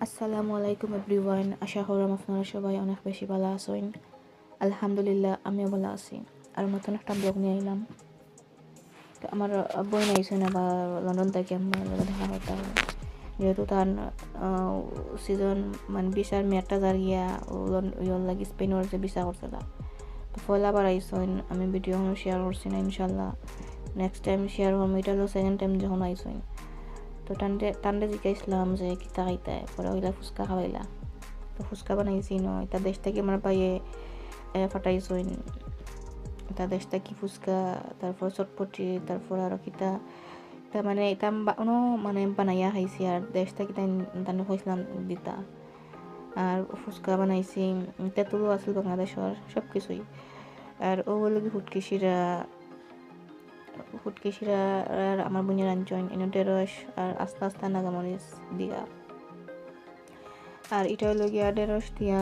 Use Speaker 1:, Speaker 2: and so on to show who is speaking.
Speaker 1: আসসালামু আলাইকুম এভরিওয়ান, আশা করলাম আপনারা সবাই অনেক বেশি ভালো আছেন। আলহামদুলিল্লাহ আমিও ভালো আছি। আর নতুন একটা ব্লগ নিয়ে আইলাম। তো আমার বোন আইসেন আবার লন্ডন থেকে আমার লগে দেখা করতে হবে, যেহেতু তার সিজন মানে বিচার মেয়াদটা জারিয়া ওর লাগি স্পেনের যে বিচার করছিল। তো পয়লা আবার আইসেন, আমি ভিডিও শেয়ার করছি না, ইনশাল্লাহ নেক্সট টাইম শেয়ার করবো। এটা হলো সেকেন্ড টাইম যখন আইসেন। তো টান্ডে জিজ্ঞাসলাম যে কিতা খাইতায়, পরে ওইলা ফুচকা খাওয়াইলা। তো ফুচকা বানাইছি ন, এটা দেশ থেকে আমার পাইয়ে ফাটাইছইন। এটা দেশ থেকে ফুচকা, তারপর চটপটি, তারপর আরো কিতা তা মানে এটা মানে বানাইয়া খাইছি। আর দেশ থেকে তাই খাইছিলাম দিতা। আর ফুচকা বানাইছি, তেঁতুলও আছিল বাংলাদেশের, সব কিছুই। আর ও বলে কি ফুটকি শিরা আর আমার বোনের আনছইন এনে রস আর আস্তে আস্তে নাগামরিচ দিয়া। আর এটা হলো গিয়া ঢেঁড়স দিয়া